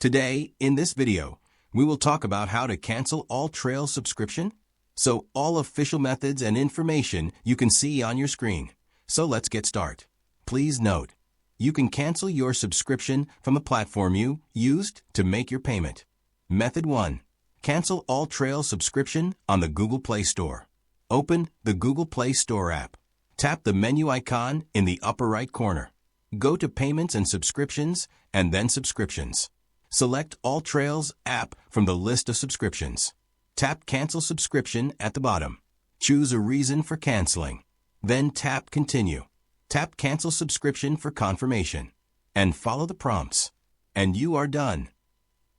Today, in this video, we will talk about how to cancel alltrails subscription. So all official methods and information you can see on your screen. So let's get started. Please note, you can cancel your subscription from the platform you used to make your payment. Method 1. Cancel alltrails subscription on the Google Play Store. Open the Google Play Store app. Tap the menu icon in the upper right corner. Go to Payments and Subscriptions and then Subscriptions. Select alltrails app from the list of subscriptions. Tap Cancel Subscription at the bottom. Choose a reason for canceling. Then tap Continue. Tap Cancel Subscription for confirmation. And follow the prompts. And you are done.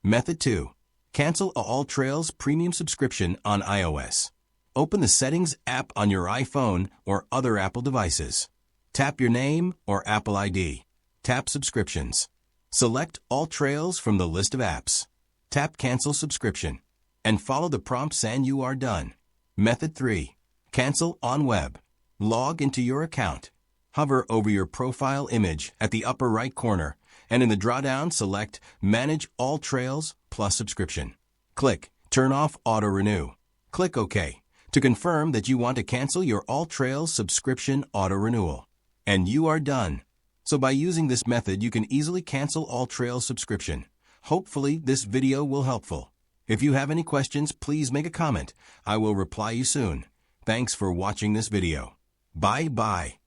Method 2. Cancel alltrails premium subscription on iOS. Open the Settings app on your iPhone or other Apple devices. Tap your name or Apple ID. Tap Subscriptions. Select alltrails from the list of apps. Tap Cancel Subscription. And follow the prompts and you are done. Method 3. Cancel on web. Log into your account. Hover over your profile image at the upper right corner and in the drawdown select Manage alltrails plus subscription. Click Turn off auto renew. Click OK to confirm that you want to cancel your alltrails subscription auto renewal. And you are done. So by using this method, you can easily cancel alltrails subscription. Hopefully this video will helpful. If you have any questions, please make a comment. I will reply you soon. Thanks for watching this video. Bye-bye.